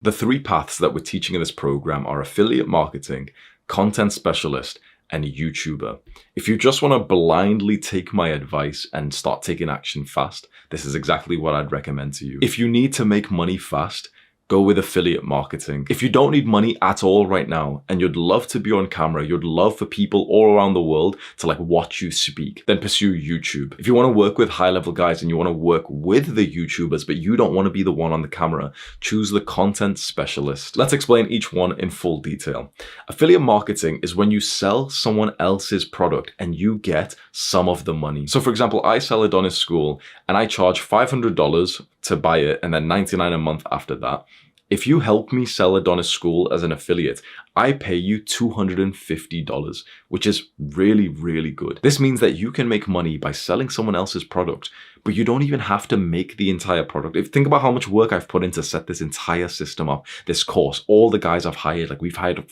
The three paths that we're teaching in this program are affiliate marketing, content specialist, and YouTuber. If you just want to blindly take my advice and start taking action fast, this is exactly what I'd recommend to you. If you need to make money fast, go with affiliate marketing. If you don't need money at all right now and you'd love to be on camera, you'd love for people all around the world to watch you speak, then pursue YouTube. If you want to work with high-level guys and you want to work with the YouTubers, but you don't want to be the one on the camera, choose the content specialist. Let's explain each one in full detail. Affiliate marketing is when you sell someone else's product and you get some of the money. So for example, I sell Adonis School and I charge $500 to buy it and then $99 a month after that. If you help me sell Adonis School as an affiliate, I pay you $250, which is really, really good. This means that you can make money by selling someone else's product, but you don't even have to make the entire product. Think about how much work I've put in to set this entire system up, this course, all the guys I've hired, we've hired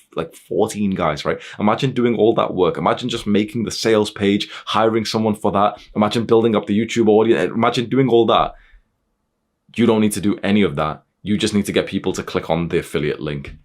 14 guys, right? Imagine doing all that work. Imagine just making the sales page, hiring someone for that. Imagine building up the YouTube audience. Imagine doing all that. You don't need to do any of that. You just need to get people to click on the affiliate link.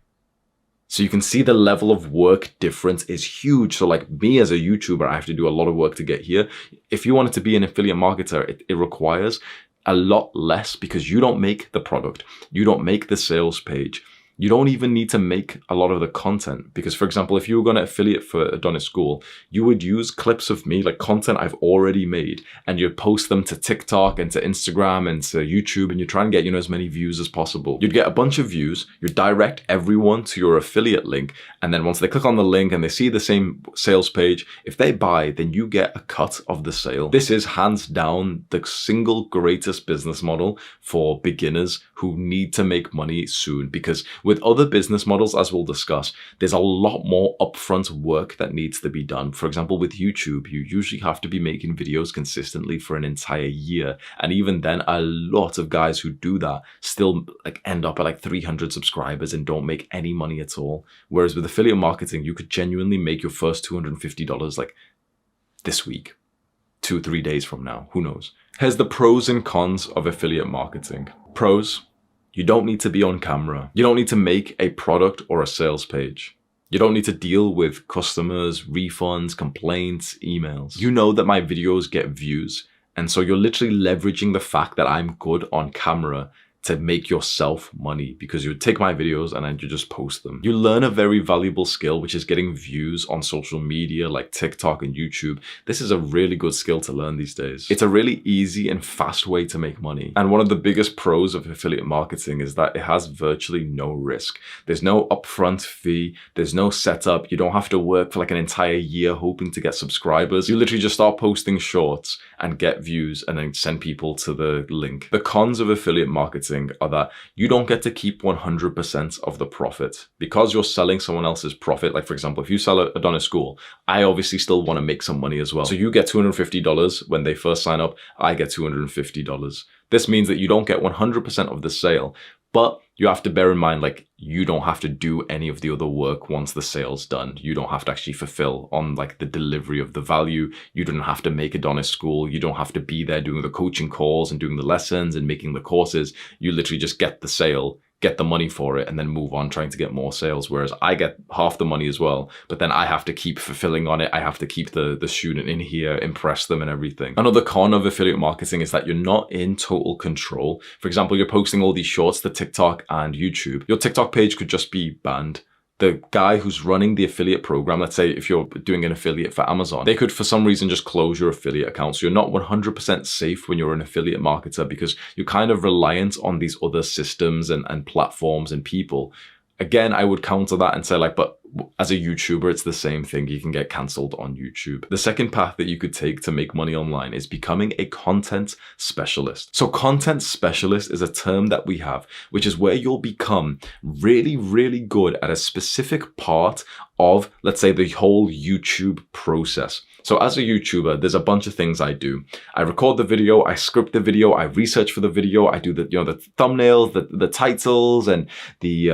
So you can see the level of work difference is huge. So me as a YouTuber, I have to do a lot of work to get here. If you wanted to be an affiliate marketer, it requires a lot less because you don't make the product. You don't make the sales page. You don't even need to make a lot of the content because, for example, if you were going to affiliate for Adonis School, you would use clips of me, content I've already made, and you'd post them to TikTok and to Instagram and to YouTube, and you try and get, as many views as possible. You'd get a bunch of views, you direct everyone to your affiliate link, and then once they click on the link and they see the same sales page, if they buy, then you get a cut of the sale. This is hands down the single greatest business model for beginners who need to make money soon, because with other business models, as we'll discuss, there's a lot more upfront work that needs to be done. For example, with YouTube, you usually have to be making videos consistently for an entire year. And even then, a lot of guys who do that still end up at 300 subscribers and don't make any money at all. Whereas with affiliate marketing, you could genuinely make your first $250 this week, 2-3 days from now, who knows? Here's the pros and cons of affiliate marketing. Pros: you don't need to be on camera. You don't need to make a product or a sales page. You don't need to deal with customers, refunds, complaints, emails. You know that my videos get views, and so you're literally leveraging the fact that I'm good on camera to make yourself money because you would take my videos and then you just post them. You learn a very valuable skill, which is getting views on social media like TikTok and YouTube. This is a really good skill to learn these days. It's a really easy and fast way to make money. And one of the biggest pros of affiliate marketing is that it has virtually no risk. There's no upfront fee. There's no setup. You don't have to work for an entire year hoping to get subscribers. You literally just start posting shorts and get views and then send people to the link. The cons of affiliate marketing are that you don't get to keep 100% of the profit because you're selling someone else's profit. For example, if you sell Adonis School, I obviously still want to make some money as well. So you get $250 when they first sign up, I get $250. This means that you don't get 100% of the sale, but you have to bear in mind, you don't have to do any of the other work once the sale's done. You don't have to actually fulfill on the delivery of the value. You don't have to make Adonis School. You don't have to be there doing the coaching calls and doing the lessons and making the courses. You literally just get the sale, get the money for it, and then move on trying to get more sales. Whereas I get half the money as well, but then I have to keep fulfilling on it. I have to keep the student in here, impress them and everything. Another con of affiliate marketing is that you're not in total control. For example, you're posting all these shorts to TikTok and YouTube. Your TikTok page could just be banned. The guy who's running the affiliate program, let's say if you're doing an affiliate for Amazon, they could for some reason just close your affiliate account. So you're not 100% safe when you're an affiliate marketer because you're kind of reliant on these other systems and platforms and people. Again, I would counter that and say but as a YouTuber, it's the same thing. You can get cancelled on YouTube. The second path that you could take to make money online is becoming a content specialist. So content specialist is a term that we have, which is where you'll become really, really good at a specific part of, let's say, the whole YouTube process. So as a YouTuber, there's a bunch of things I do. I record the video, I script the video, I research for the video, I do the thumbnails, the titles, and the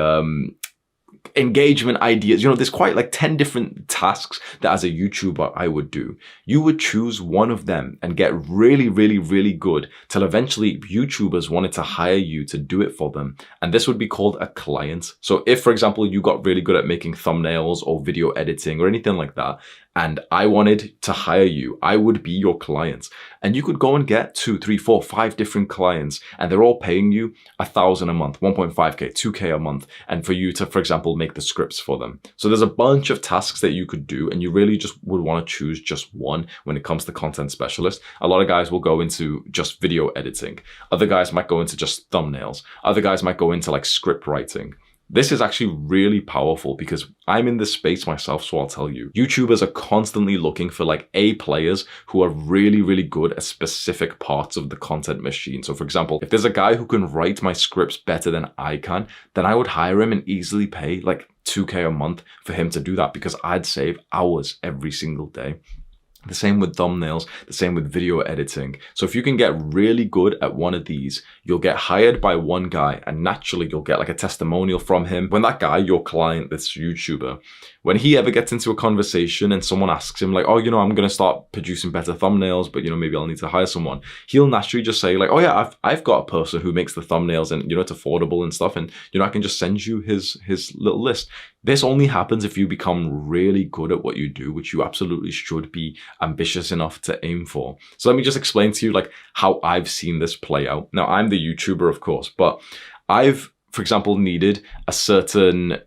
engagement ideas. You know, there's quite like 10 different tasks that as a YouTuber I would do. You would choose one of them and get really, really, really good till eventually YouTubers wanted to hire you to do it for them. And this would be called a client. So if, for example, you got really good at making thumbnails or video editing or anything like that, and I wanted to hire you, I would be your client. And you could go and get 2, 3, 4, 5 different clients, and they're all paying you $1,000 a month, 1.5K, 2K a month, and for you to, for example, make the scripts for them. So there's a bunch of tasks that you could do, and you really just would want to choose just one when it comes to content specialist. A lot of guys will go into just video editing. Other guys might go into just thumbnails. Other guys might go into like script writing. This is actually really powerful because I'm in this space myself, so I'll tell you. YouTubers are constantly looking for like A players who are really, really good at specific parts of the content machine. So for example, if there's a guy who can write my scripts better than I can, then I would hire him and easily pay like 2K a month for him to do that because I'd save hours every single day. The same with thumbnails, the same with video editing. So if you can get really good at one of these, you'll get hired by one guy and naturally you'll get like a testimonial from him. When that guy, your client, this YouTuber, when he ever gets into a conversation and someone asks him like, oh, you know, I'm going to start producing better thumbnails, but you know, maybe I'll need to hire someone. He'll naturally just say like, oh yeah, I've got a person who makes the thumbnails and you know, it's affordable and stuff. And you know, I can just send you his little list. This only happens if you become really good at what you do, which you absolutely should be ambitious enough to aim for. So let me just explain to you like how I've seen this play out. Now I'm the YouTuber, of course, but I've, for example, needed a certain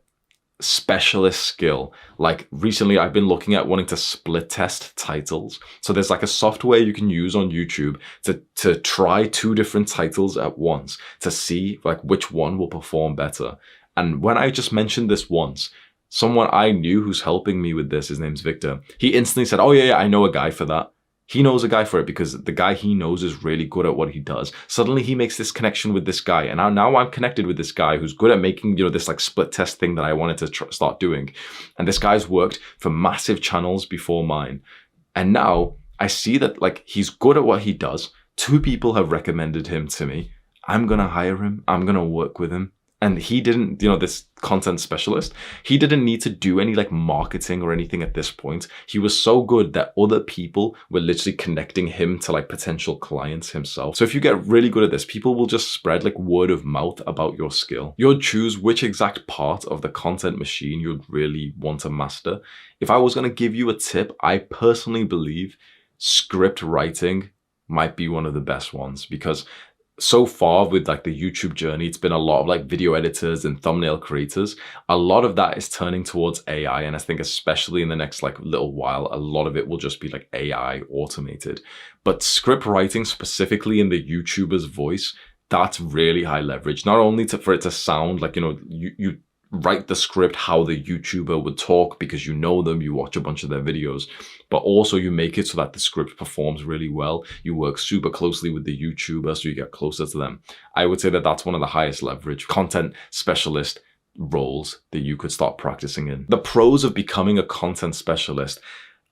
specialist skill. Like recently I've been looking at wanting to split test titles. So there's like a software you can use on YouTube to try 2 different titles at once to see like which one will perform better. And when I just mentioned this once, someone I knew who's helping me with this, his name's Victor, he instantly said, oh yeah, I know a guy for that. He knows a guy for it because the guy he knows is really good at what he does. Suddenly he makes this connection with this guy. And now I'm connected with this guy who's good at making, you know, this like split test thing that I wanted to start doing. And this guy's worked for massive channels before mine. And now I see that like he's good at what he does. 2 people have recommended him to me. I'm going to hire him. I'm going to work with him. And he didn't, you know, this content specialist, he didn't need to do any like marketing or anything at this point. He was so good that other people were literally connecting him to like potential clients himself. So if you get really good at this, people will just spread like word of mouth about your skill. You'll choose which exact part of the content machine you'd really want to master. If I was going to give you a tip, I personally believe script writing might be one of the best ones because so far with like the YouTube journey, it's been a lot of like video editors and thumbnail creators. A lot of that is turning towards AI. And I think especially in the next like little while, a lot of it will just be like AI automated. But script writing specifically in the YouTuber's voice, that's really high leverage. Not only for it to sound like, you know, you write the script how the YouTuber would talk because you know them, you watch a bunch of their videos, but also you make it so that the script performs really well. You work super closely with the YouTuber so you get closer to them. I would say that that's one of the highest leverage content specialist roles that you could start practicing in. The pros of becoming a content specialist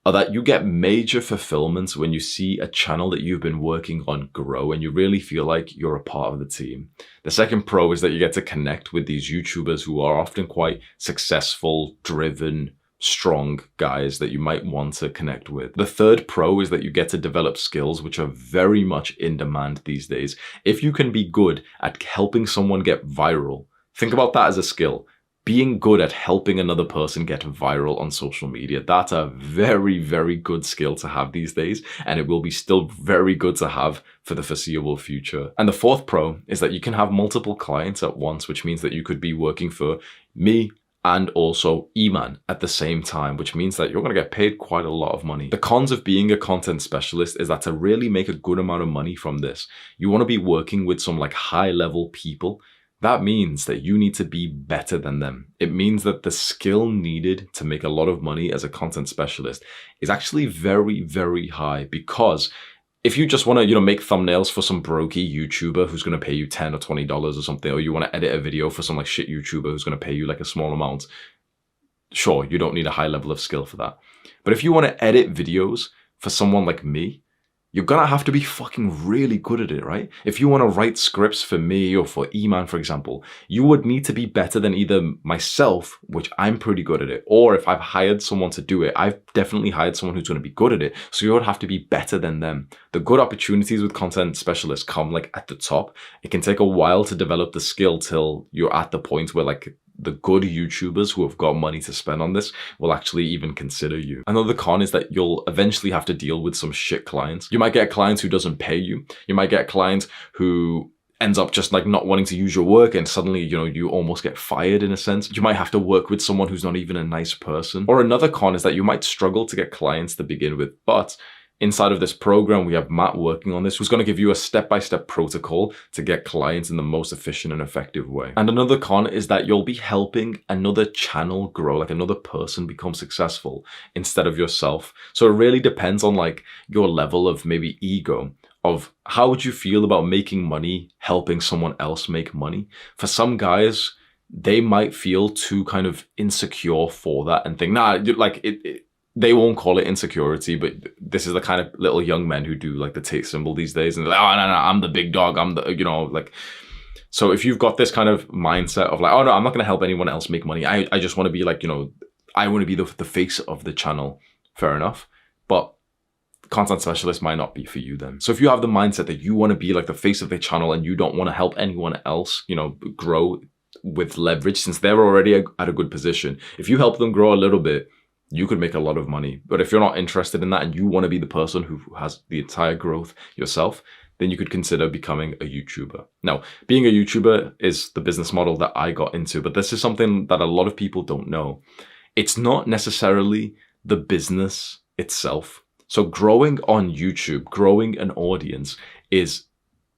are that you get major fulfillment when you see a channel that you've been working on grow and you really feel like you're a part of the team. The second pro is that you get to connect with these YouTubers who are often quite successful, driven, strong guys that you might want to connect with. The third pro is that you get to develop skills which are very much in demand these days. If you can be good at helping someone get viral, think about that as a skill. Being good at helping another person get viral on social media, that's a very, very good skill to have these days, and it will be still very good to have for the foreseeable future. And the fourth pro is that you can have multiple clients at once, which means that you could be working for me and also Eman at the same time, which means that you're going to get paid quite a lot of money. The cons of being a content specialist is that to really make a good amount of money from this, you want to be working with some like high level people. That means that you need to be better than them. It means that the skill needed to make a lot of money as a content specialist is actually very, very high, because if you just want to, make thumbnails for some brokey YouTuber who's going to pay you $10 or $20 or something, or you want to edit a video for some like shit YouTuber who's going to pay you like a small amount, sure, you don't need a high level of skill for that. But if you want to edit videos for someone like me, you're gonna have to be fucking really good at it, right? If you want to write scripts for me or for E-Man, for example, you would need to be better than either myself, which I'm pretty good at it, or if I've hired someone to do it, I've definitely hired someone who's going to be good at it. So you would have to be better than them. The good opportunities with content specialists come like at the top. It can take a while to develop the skill till you're at the point where like the good YouTubers who have got money to spend on this will actually even consider you. Another con is that you'll eventually have to deal with some shit clients. You might get clients who doesn't pay you. You might get clients who ends up just like not wanting to use your work, and suddenly, you know, you almost get fired in a sense. You might have to work with someone who's not even a nice person. Or another con is that you might struggle to get clients to begin with, but inside of this program, we have Matt working on this, who's going to give you a step-by-step protocol to get clients in the most efficient and effective way. And another con is that you'll be helping another channel grow, like another person become successful instead of yourself. So it really depends on like your level of maybe ego, of how would you feel about making money, helping someone else make money. For some guys, they might feel too kind of insecure for that and think, nah, like they won't call it insecurity, but this is the kind of little young men who do like the take symbol these days. And they're like, oh, no, I'm the big dog. I'm the, you know, like, so if you've got this kind of mindset of like, oh no, I'm not going to help anyone else make money. I just want to be like, you know, I want to be the face of the channel. Fair enough. But content specialist might not be for you then. So if you have the mindset that you want to be like the face of the channel and you don't want to help anyone else, you know, grow with leverage, since they're already at a good position, if you help them grow a little bit, you could make a lot of money. But if you're not interested in that and you want to be the person who has the entire growth yourself, then you could consider becoming a YouTuber. Now, being a YouTuber is the business model that I got into, but this is something that a lot of people don't know. It's not necessarily the business itself. So growing on YouTube, growing an audience is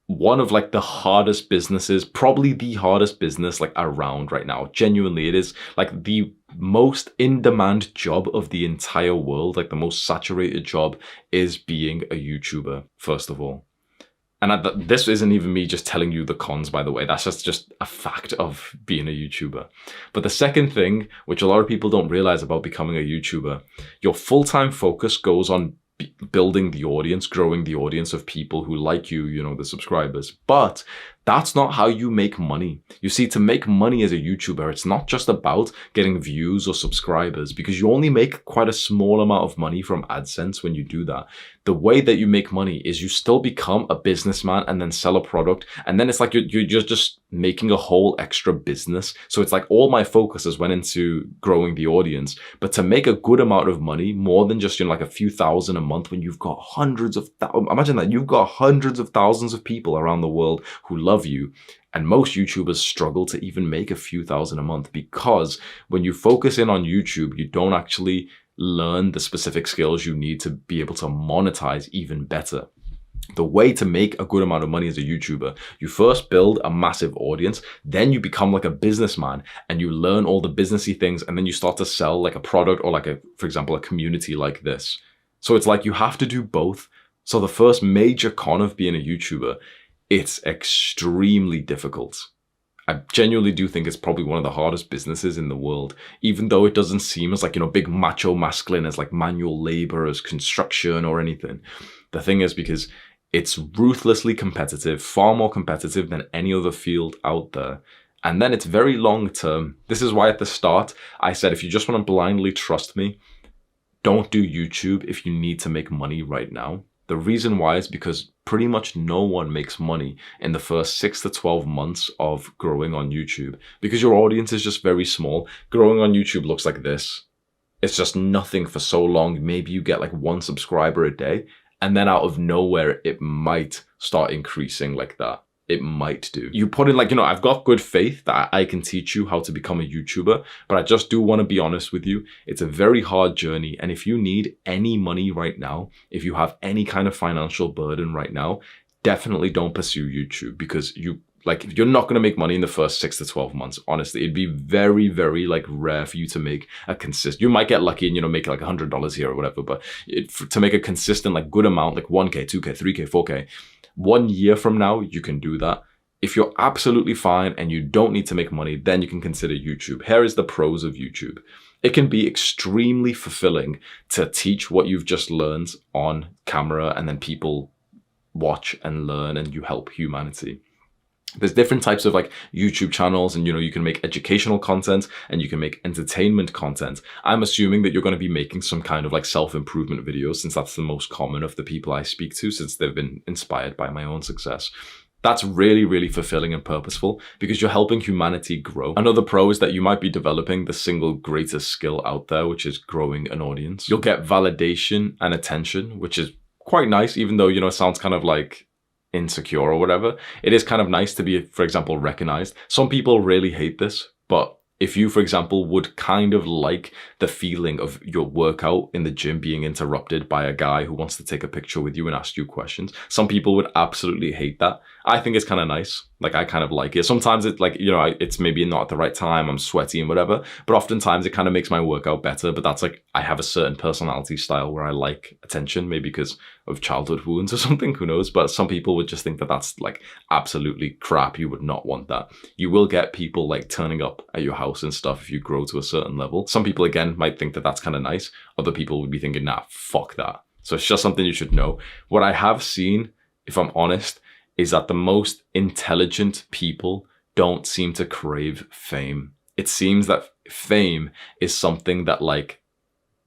one of like the hardest businesses, probably the hardest business like around right now. Genuinely, it is like the most in-demand job of the entire world. Like the most saturated job is being a YouTuber, first of all. And this isn't even me just telling you the cons, by the way. That's just a fact of being a YouTuber. But the second thing, which a lot of people don't realize about becoming a YouTuber, your full-time focus goes on building the audience, growing the audience of people who like you, you know, the subscribers. But that's not how you make money. You see, to make money as a YouTuber, it's not just about getting views or subscribers, because you only make quite a small amount of money from AdSense when you do that. The way that you make money is you still become a businessman and then sell a product. And then it's like you're just making a whole extra business. So it's like all my focus has went into growing the audience. But to make a good amount of money, more than just, you know, like a few thousand a month, when you've got hundreds of thousands, imagine that you've got hundreds of thousands of people around the world who love you. And most YouTubers struggle to even make a few thousand a month, because when you focus in on YouTube, you don't actually learn the specific skills you need to be able to monetize even better. The way to make a good amount of money as a YouTuber, you first build a massive audience, then you become like a businessman and you learn all the businessy things, and then you start to sell like a product or like for example, a community like this. So it's like you have to do both. So the first major con of being a YouTuber, it's extremely difficult. I genuinely do think it's probably one of the hardest businesses in the world, even though it doesn't seem as like, you know, big macho masculine as like manual labor, as construction or anything. The thing is, because it's ruthlessly competitive, far more competitive than any other field out there. And then it's very long term. This is why at the start, I said, if you just want to blindly trust me, don't do YouTube if you need to make money right now. The reason why is because pretty much no one makes money in the first 6 to 12 months of growing on YouTube, because your audience is just very small. Growing on YouTube looks like this. It's just nothing for so long. Maybe you get like 1 subscriber a day, and then out of nowhere, it might start increasing like that. It might do. You put in like, you know, I've got good faith that I can teach you how to become a YouTuber, but I just do want to be honest with you. It's a very hard journey. And if you need any money right now, if you have any kind of financial burden right now, definitely don't pursue YouTube, because you're not going to make money in the first 6 to 12 months. Honestly, it'd be very, very like rare for you to make a consistent, you might get lucky and, you know, make like $100 here or whatever, but to make a consistent, like good amount, like 1K, 2K, 3K, 4K, 1 year from now, you can do that. If you're absolutely fine and you don't need to make money, then you can consider YouTube. Here is the pros of YouTube. It can be extremely fulfilling to teach what you've just learned on camera, and then people watch and learn and you help humanity. There's different types of like YouTube channels, and you can make educational content and you can make entertainment content. I'm assuming that you're going to be making some kind of like self-improvement videos, since that's the most common of the people I speak to, since they've been inspired by my own success. That's really, really fulfilling and purposeful because you're helping humanity grow. Another pro is that you might be developing the single greatest skill out there, which is growing an audience. You'll get validation and attention, which is quite nice, even though, it sounds kind of like insecure or whatever. It is kind of nice to be, for example, recognized. Some people really hate this, but if you, for example, would kind of like the feeling of your workout in the gym being interrupted by a guy who wants to take a picture with you and ask you questions, some people would absolutely hate that. I think it's kind of nice. Like, I kind of like it. Sometimes it's like, it's maybe not at the right time, I'm sweaty and whatever, but oftentimes it kind of makes my workout better. But that's like, I have a certain personality style where I like attention, maybe because of childhood wounds or something, who knows? But some people would just think that that's like absolutely crap. You would not want that. You will get people like turning up at your house and stuff if you grow to a certain level. Some people, again, might think that that's kind of nice. Other people would be thinking, nah, fuck that. So it's just something you should know. What I have seen, if I'm honest, is that the most intelligent people don't seem to crave fame. It seems that fame is something that like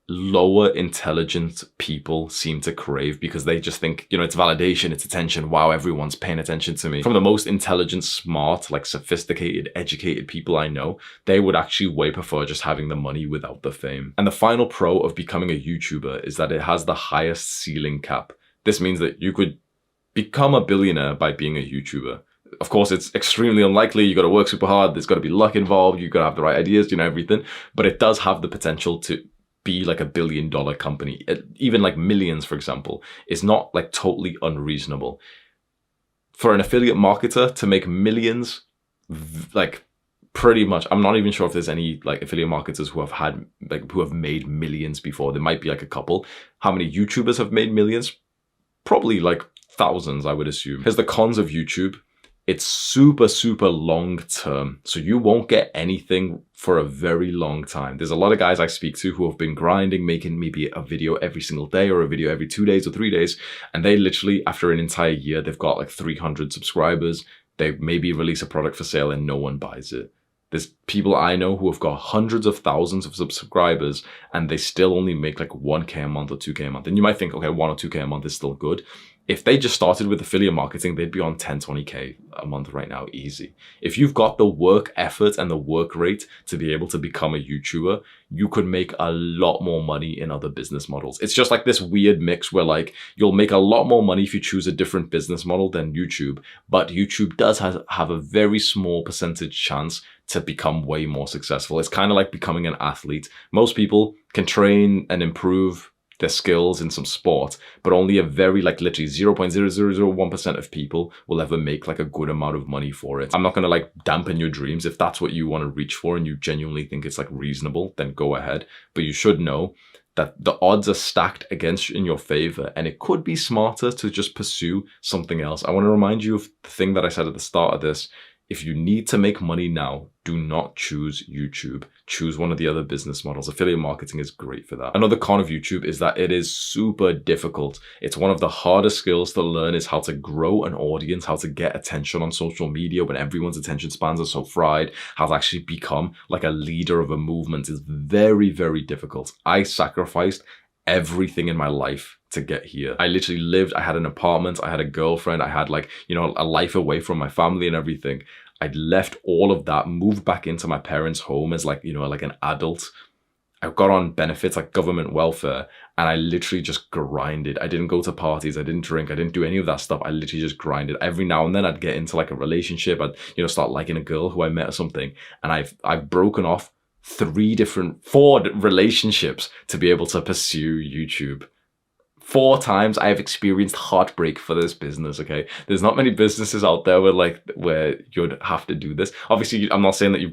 lower intelligent people seem to crave, because they just think, it's validation, it's attention. Wow, everyone's paying attention to me. From the most intelligent, smart, like sophisticated, educated people I know, they would actually way prefer just having the money without the fame. And the final pro of becoming a YouTuber is that it has the highest ceiling cap. This means that you could become a billionaire by being a YouTuber. Of course, it's extremely unlikely. You got to work super hard. There's got to be luck involved. You got to have the right ideas, everything. But it does have the potential to be like $1 billion company. Even like millions, for example, is not like totally unreasonable. For an affiliate marketer to make millions, like pretty much, I'm not even sure if there's any like affiliate marketers who have made millions before. There might be like a couple. How many YouTubers have made millions? Probably like thousands, I would assume. Here's the cons of YouTube. It's super, super long term. So you won't get anything for a very long time. There's a lot of guys I speak to who have been grinding, making maybe a video every single day or a video every 2 days or 3 days. And they literally, after an entire year, they've got like 300 subscribers. They maybe release a product for sale and no one buys it. There's people I know who have got hundreds of thousands of subscribers and they still only make like 1K a month or 2K a month. And you might think, okay, 1 or 2K a month is still good. If they just started with affiliate marketing, they'd be on 10, 20K a month right now, easy. If you've got the work effort and the work rate to be able to become a YouTuber, you could make a lot more money in other business models. It's just like this weird mix where like you'll make a lot more money if you choose a different business model than YouTube, but YouTube does have a very small percentage chance to become way more successful. It's kind of like becoming an athlete. Most people can train and improve their skills in some sport, but only a very like literally 0.0001% of people will ever make like a good amount of money for it. I'm not going to like dampen your dreams. If that's what you want to reach for and you genuinely think it's like reasonable, then go ahead. But you should know that the odds are stacked against you in your favor, and it could be smarter to just pursue something else. I want to remind you of the thing that I said at the start of this. If you need to make money now, do not choose YouTube. Choose one of the other business models. Affiliate marketing is great for that. Another con of YouTube is that it is super difficult. It's one of the hardest skills to learn, is how to grow an audience, how to get attention on social media when everyone's attention spans are so fried. How to actually become like a leader of a movement is very, very difficult. I sacrificed everything in my life to get here. I literally lived, I had an apartment, I had a girlfriend, I had like, a life away from my family and everything. I'd left all of that, moved back into my parents' home as like, like an adult. I got on benefits like government welfare, and I literally just grinded. I didn't go to parties, I didn't drink, I didn't do any of that stuff. I literally just grinded. Every now and then I'd get into like a relationship, I'd, start liking a girl who I met or something. And I've broken off 4 relationships to be able to pursue YouTube. 4 times I have experienced heartbreak for this business, okay? There's not many businesses out there where you'd have to do this. Obviously, I'm not saying that you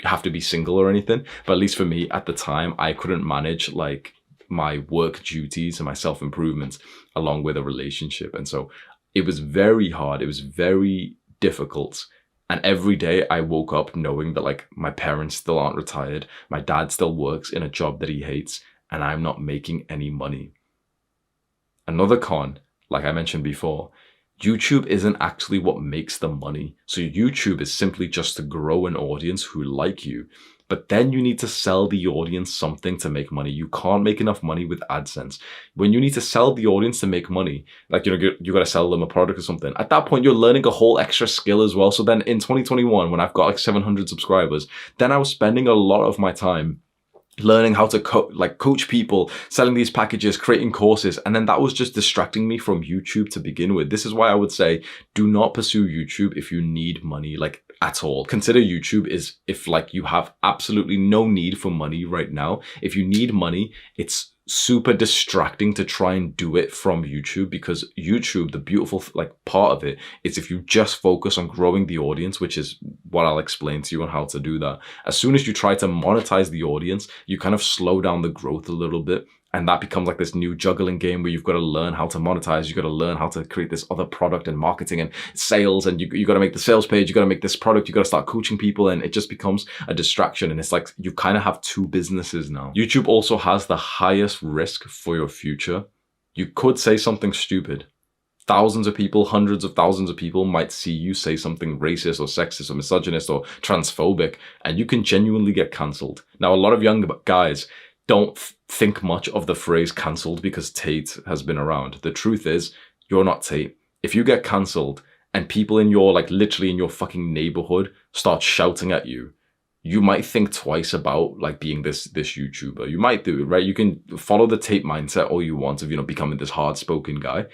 have to be single or anything, but at least for me at the time, I couldn't manage like my work duties and my self-improvement along with a relationship. And so it was very hard. It was very difficult. And every day I woke up knowing that like my parents still aren't retired, my dad still works in a job that he hates, and I'm not making any money. Another con, like I mentioned before, YouTube isn't actually what makes the money. So YouTube is simply just to grow an audience who like you. But then you need to sell the audience something to make money. You can't make enough money with AdSense. When you need to sell the audience to make money, like, you got to sell them a product or something. At that point, you're learning a whole extra skill as well. So then in 2021, when I've got like 700 subscribers, then I was spending a lot of my time learning how to coach people, selling these packages, creating courses. And then that was just distracting me from YouTube to begin with. This is why I would say, do not pursue YouTube if you need money, like at all. Consider YouTube is if like you have absolutely no need for money right now. If you need money, it's super distracting to try and do it from YouTube, because YouTube, the beautiful like part of it is if you just focus on growing the audience, which is what I'll explain to you on how to do that. As soon as you try to monetize the audience, you kind of slow down the growth a little bit. And that becomes like this new juggling game where you've got to learn how to monetize. You've got to learn how to create this other product and marketing and sales. And you got to make the sales page. You got to make this product. You got to start coaching people. And it just becomes a distraction. And it's like you kind of have two businesses now. YouTube also has the highest risk for your future. You could say something stupid. Thousands of people, hundreds of thousands of people might see you say something racist or sexist or misogynist or transphobic, and you can genuinely get cancelled. Now, a lot of young guys don't think much of the phrase cancelled because Tate has been around. The truth is, you're not Tate. If you get cancelled and people in your, like literally in your fucking neighborhood start shouting at you, you might think twice about like being this YouTuber. You might do it, right? You can follow the Tate mindset all you want of, you know, becoming this hard-spoken guy.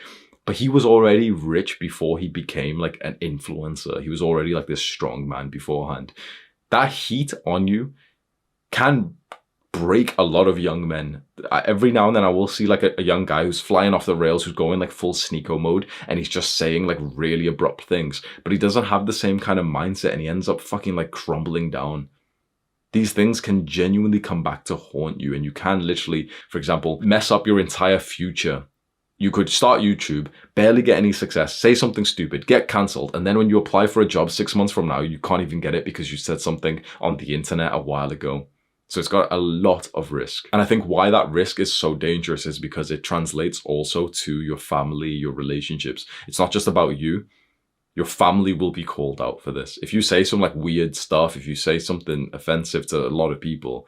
But he was already rich before he became like an influencer. He was already like this strong man beforehand. That heat on you can break a lot of young men. Every now and then I will see like a young guy who's flying off the rails, who's going like full sneako mode, and he's just saying like really abrupt things, but he doesn't have the same kind of mindset, and he ends up fucking like crumbling down. These things can genuinely come back to haunt you, and you can literally, for example, mess up your entire future. You could start YouTube, barely get any success, say something stupid, get cancelled, and then when you apply for a job 6 months from now, you can't even get it because you said something on the internet a while ago. So it's got a lot of risk. And I think why that risk is so dangerous is because it translates also to your family, your relationships. It's not just about you. Your family will be called out for this. If you say some like weird stuff, if you say something offensive to a lot of people,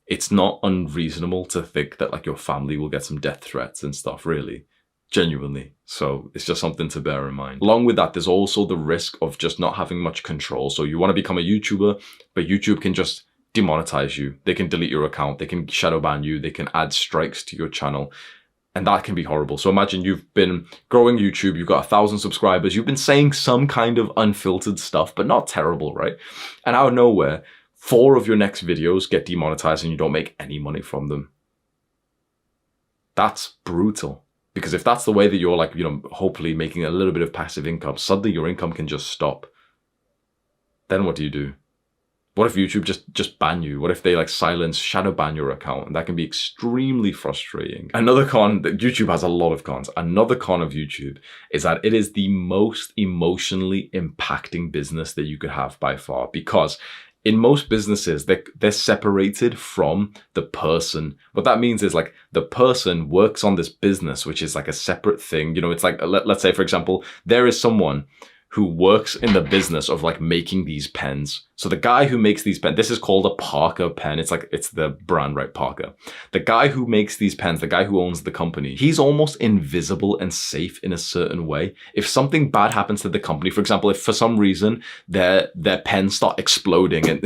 it's not unreasonable to think that like your family will get some death threats and stuff, really. Genuinely. So it's just something to bear in mind. Along with that, there's also the risk of just not having much control. So you want to become a YouTuber, but YouTube can just demonetize you. They can delete your account. They can shadow ban you. They can add strikes to your channel. And that can be horrible. So imagine you've been growing YouTube. You've got 1,000 subscribers. You've been saying some kind of unfiltered stuff, but not terrible, right? And out of nowhere, 4 of your next videos get demonetized and you don't make any money from them. That's brutal. Because if that's the way that you're like, you know, hopefully making a little bit of passive income, suddenly your income can just stop. Then what do you do? What if YouTube just ban you? What if they like silence, shadow ban your account? And that can be extremely frustrating. Another con, that YouTube has a lot of cons. Another con of YouTube is that it is the most emotionally impacting business that you could have by far, because in most businesses, they're separated from the person. What that means is like the person works on this business, which is like a separate thing. You know, it's like, let's say, for example, there is someone who works in the business of like making these pens. So the guy who makes these pens, this is called a Parker pen. It's like, it's the brand, right? Parker. The guy who makes these pens, the guy who owns the company, he's almost invisible and safe in a certain way. If something bad happens to the company, for example, if for some reason their pens start exploding, and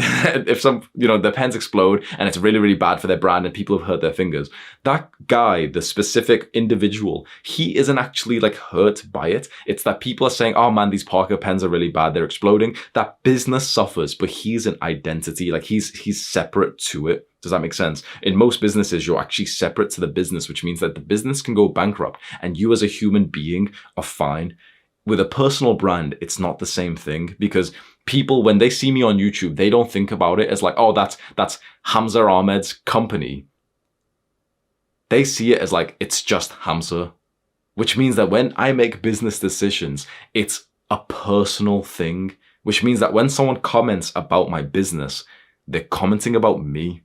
if some, you know, their pens explode and it's really, really bad for their brand and people have hurt their fingers, that guy, the specific individual, he isn't actually like hurt by it. It's that people are saying, oh man, these Parker pens are really bad, they're exploding. That business suffers, but he's an identity, like he's separate to it. Does that make sense? In most businesses, you're actually separate to the business, which means that the business can go bankrupt and you as a human being are fine. With a personal brand, it's not the same thing, because people, when they see me on YouTube, they don't think about it as like, oh, that's Hamza Ahmed's company. They see it as like, it's just Hamza, which means that when I make business decisions, it's a personal thing, which means that when someone comments about my business, they're commenting about me.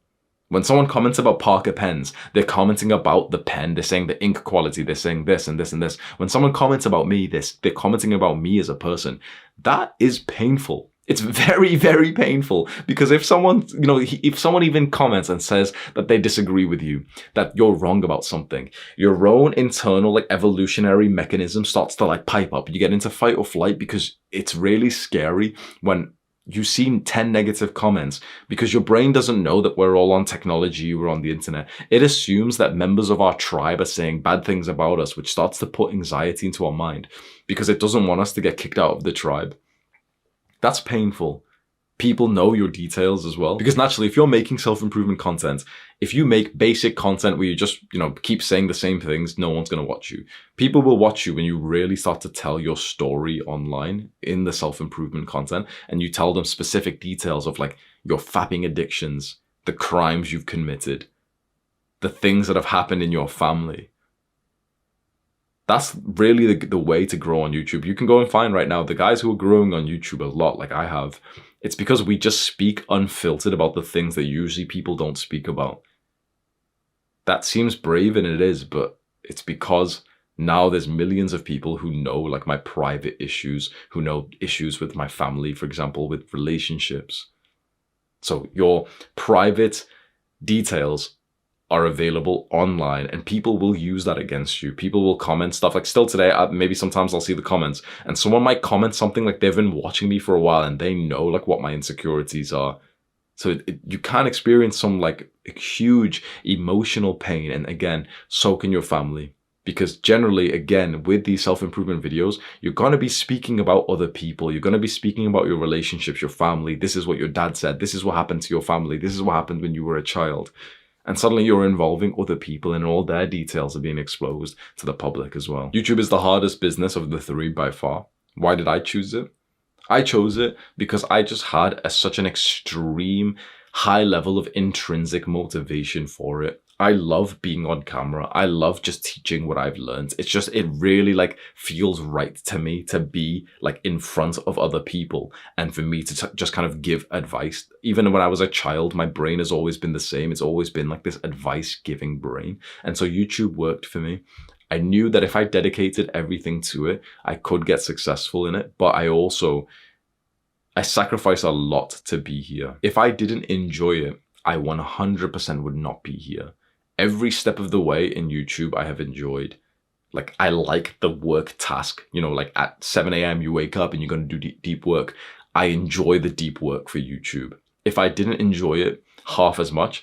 When someone comments about Parker pens, they're commenting about the pen. They're saying the ink quality. They're saying this and this and this. When someone comments about me, they're commenting about me as a person. That is painful. It's very, very painful, because if someone, if someone even comments and says that they disagree with you, that you're wrong about something, your own internal like evolutionary mechanism starts to like pipe up. You get into fight or flight, because it's really scary when you've seen 10 negative comments, because your brain doesn't know that we're all on technology, we're on the internet. It assumes that members of our tribe are saying bad things about us, which starts to put anxiety into our mind, because it doesn't want us to get kicked out of the tribe. That's painful. People know your details as well. Because naturally, if you're making self-improvement content, if you make basic content where you just, keep saying the same things, no one's going to watch you. People will watch you when you really start to tell your story online in the self-improvement content, and you tell them specific details of like your fapping addictions, the crimes you've committed, the things that have happened in your family. That's really the way to grow on YouTube. You can go and find right now the guys who are growing on YouTube a lot, like I have. It's because we just speak unfiltered about the things that usually people don't speak about. That seems brave, and it is, but it's because now there's millions of people who know like my private issues, who know issues with my family, for example, with relationships. So your private details are available online, and people will use that against you. People will comment stuff like, still today, maybe sometimes I'll see the comments, and someone might comment something like they've been watching me for a while and they know like what my insecurities are. So you can experience some like huge emotional pain, and again, so can your family. Because generally, again, with these self-improvement videos, you're going to be speaking about other people. You're going to be speaking about your relationships, your family. This is what your dad said. This is what happened to your family. This is what happened when you were a child. And suddenly you're involving other people, and all their details are being exposed to the public as well. YouTube is the hardest business of the three by far. Why did I choose it? I chose it because I just had such an extreme high level of intrinsic motivation for it. I love being on camera. I love just teaching what I've learned. It's just, it really like feels right to me to be like in front of other people, and for me to just kind of give advice. Even when I was a child, my brain has always been the same. It's always been like this advice giving brain. And so YouTube worked for me. I knew that if I dedicated everything to it, I could get successful in it, but I sacrificed a lot to be here. If I didn't enjoy it, I 100% would not be here. Every step of the way in YouTube, I have enjoyed. Like, I like the work task, like at 7 a.m. you wake up and you're going to do deep work. I enjoy the deep work for YouTube. If I didn't enjoy it half as much,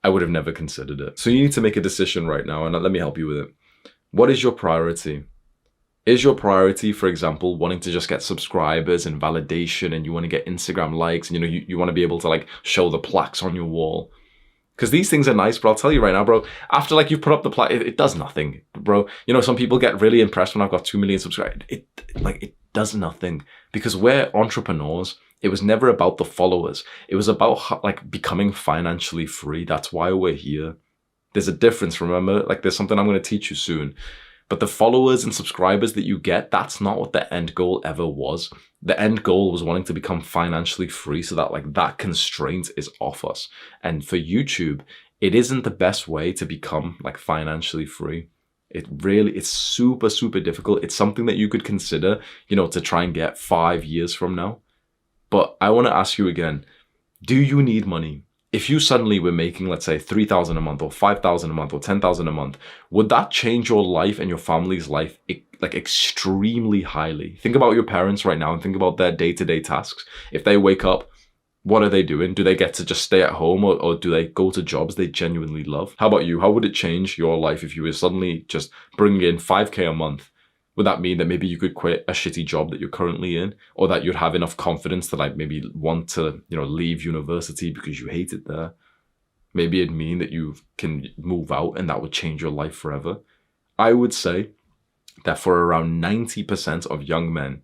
I would have never considered it. So you need to make a decision right now, and let me help you with it. What is your priority? Is your priority, for example, wanting to just get subscribers and validation, and you want to get Instagram likes, and you want to be able to like show the plaques on your wall? Because these things are nice, but I'll tell you right now, bro, after like you've put up the plaque, it does nothing, bro. Some people get really impressed when I've got 2 million subscribers. It does nothing, because we're entrepreneurs. It was never about the followers. It was about like becoming financially free. That's why we're here. There's a difference, remember? Like, there's something I'm going to teach you soon. But the followers and subscribers that you get, that's not what the end goal ever was. The end goal was wanting to become financially free, so that like that constraint is off us. And for YouTube, it isn't the best way to become like financially free. It's super, super difficult. It's something that you could consider, to try and get 5 years from now. But I want to ask you again, do you need money? If you suddenly were making, let's say, 3,000 a month or 5,000 a month or 10,000 a month, would that change your life and your family's life like extremely highly? Think about your parents right now and think about their day-to-day tasks. If they wake up, what are they doing? Do they get to just stay at home, or do they go to jobs they genuinely love? How about you? How would it change your life if you were suddenly just bringing in 5K a month? Would that mean that maybe you could quit a shitty job that you're currently in, or that you'd have enough confidence to like maybe want to, leave university because you hate it there? Maybe it'd mean that you can move out and that would change your life forever. I would say that for around 90% of young men,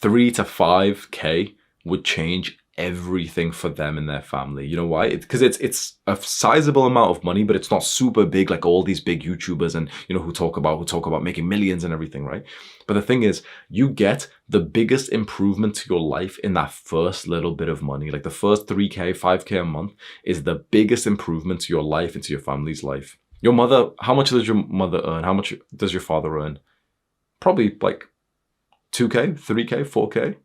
3 to 5K would change everything for them and their family. You know why? Because it's a sizable amount of money, but it's not super big like all these big YouTubers and, you know, who talk about making millions and everything, right? But the thing is, you get the biggest improvement to your life in that first little bit of money. Like the first 3K, 5K a month is the biggest improvement to your life and to your family's life. Your mother, how much does your mother earn? How much does your father earn? Probably like 2K, 3K, 4K.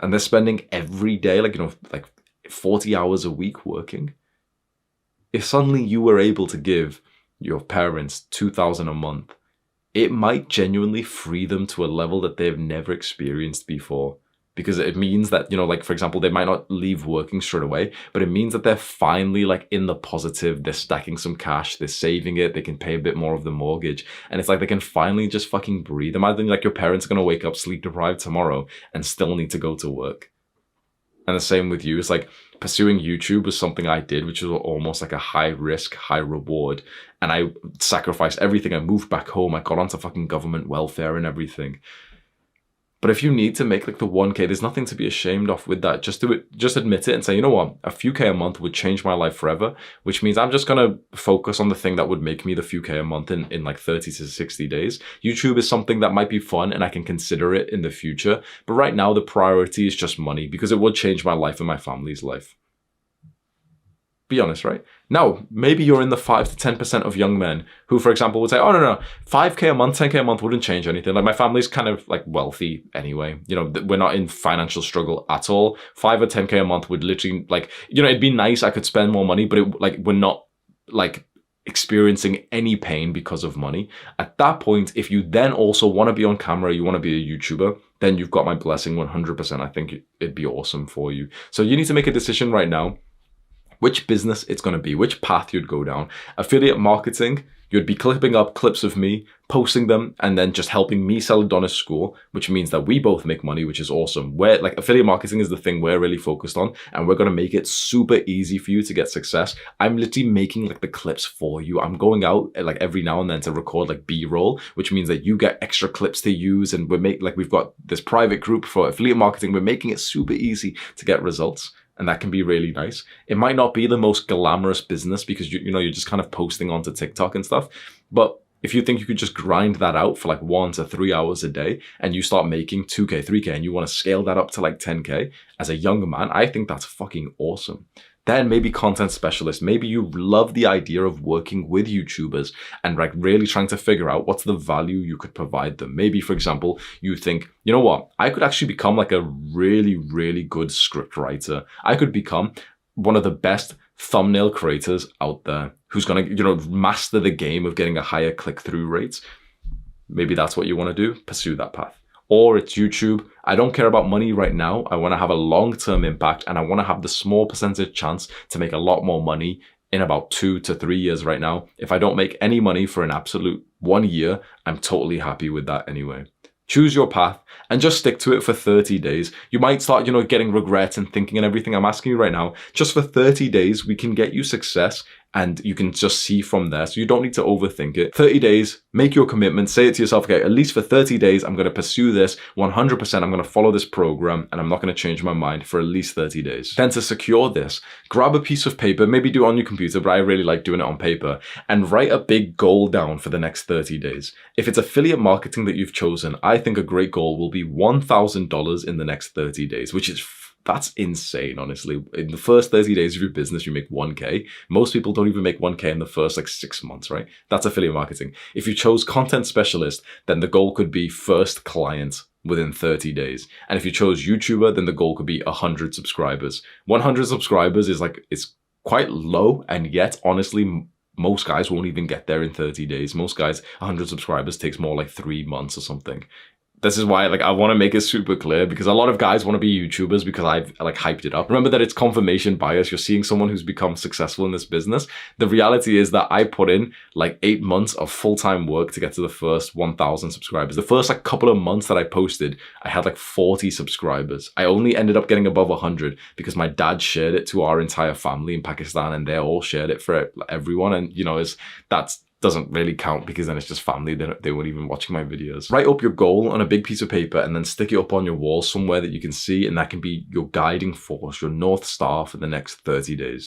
And they're spending every day, like, you know, like 40 hours a week working. If suddenly you were able to give your parents $2,000 a month, it might genuinely free them to a level that they've never experienced before. Because it means that, you know, like, for example, they might not leave working straight away, but it means that they're finally like in the positive. They're stacking some cash, they're saving it, they can pay a bit more of the mortgage. And it's like they can finally just fucking breathe. Imagine like your parents are going to wake up sleep deprived tomorrow and still need to go to work. And the same with you. It's like pursuing YouTube was something I did, which was almost like a high risk, high reward. And I sacrificed everything. I moved back home. I got onto fucking government welfare and everything. But if you need to make like the 1K, there's nothing to be ashamed of with that. Just do it, just admit it and say, you know what, a few K a month would change my life forever, which means I'm just going to focus on the thing that would make me the few K a month in like 30 to 60 days. YouTube is something that might be fun and I can consider it in the future. But right now, the priority is just money because it would change my life and my family's life. Be honest, right? Now, maybe you're in the 5 to 10% of young men who, for example, would say, oh, no, 5K a month, 10K a month wouldn't change anything. Like my family's kind of like wealthy anyway. You know, we're not in financial struggle at all. 5 or 10K a month would literally like, you know, it'd be nice. I could spend more money, but it, like, we're not like experiencing any pain because of money. At that point, if you then also want to be on camera, you want to be a YouTuber, then you've got my blessing 100%. I think it'd be awesome for you. So you need to make a decision right now which business it's going to be, which path you'd go down. Affiliate marketing, you'd be clipping up clips of me, posting them, and then just helping me sell Adonis School, which means that we both make money, which is awesome. Where like affiliate marketing is the thing we're really focused on, and we're going to make it super easy for you to get success. I'm literally making like the clips for you. I'm going out like every now and then to record like B-roll, which means that you get extra clips to use, and we've got this private group for affiliate marketing. We're making it super easy to get results. And that can be really nice. It might not be the most glamorous business because you're just kind of posting onto TikTok and stuff. But if you think you could just grind that out for like 1 to 3 hours a day and you start making 2K, 3K and you want to scale that up to like 10K as a young man, I think that's fucking awesome. Then maybe content specialist. Maybe you love the idea of working with YouTubers and like really trying to figure out what's the value you could provide them. Maybe, for example, you think, you know what, I could actually become like a really, really good script writer. I could become one of the best thumbnail creators out there who's going to, you know, master the game of getting a higher click-through rate. Maybe that's what you want to do. Pursue that path. Or it's YouTube. I don't care about money right now. I want to have a long-term impact and I want to have the small percentage chance to make a lot more money in about 2 to 3 years right now. If I don't make any money for an absolute 1 year, I'm totally happy with that anyway. Choose your path and just stick to it for 30 days. You might start, you know, getting regrets and thinking and everything. I'm asking you right now, just for 30 days, we can get you success and you can just see from there. So you don't need to overthink it. 30 days, make your commitment, say it to yourself, okay, at least for 30 days, I'm going to pursue this 100%. I'm going to follow this program and I'm not going to change my mind for at least 30 days. Then to secure this, grab a piece of paper, maybe do it on your computer, but I really like doing it on paper, and write a big goal down for the next 30 days. If it's affiliate marketing that you've chosen, I think a great goal will be $1,000 in the next 30 days, which is that's insane, honestly. In the first 30 days of your business, you make 1K. Most people don't even make 1K in the first like 6 months, right? That's affiliate marketing. If you chose content specialist, then the goal could be first client within 30 days. And if you chose YouTuber, then the goal could be 100 subscribers. 100 subscribers is like, it's quite low. And yet, honestly, most guys won't even get there in 30 days. Most guys, 100 subscribers takes more like 3 months or something. This is why, like, I want to make it super clear because a lot of guys want to be YouTubers because I've like hyped it up. Remember that it's confirmation bias. You're seeing someone who's become successful in this business. The reality is that I put in like 8 months of full-time work to get to the first 1,000 subscribers. The first like couple of months that I posted, I had like 40 subscribers. I only ended up getting above 100 because my dad shared it to our entire family in Pakistan and they all shared it for everyone. And you know, that's doesn't really count because then it's just family. They weren't even watching my videos. Write up your goal on a big piece of paper and then stick it up on your wall somewhere that you can see, and that can be your guiding force, your North Star for the next 30 days.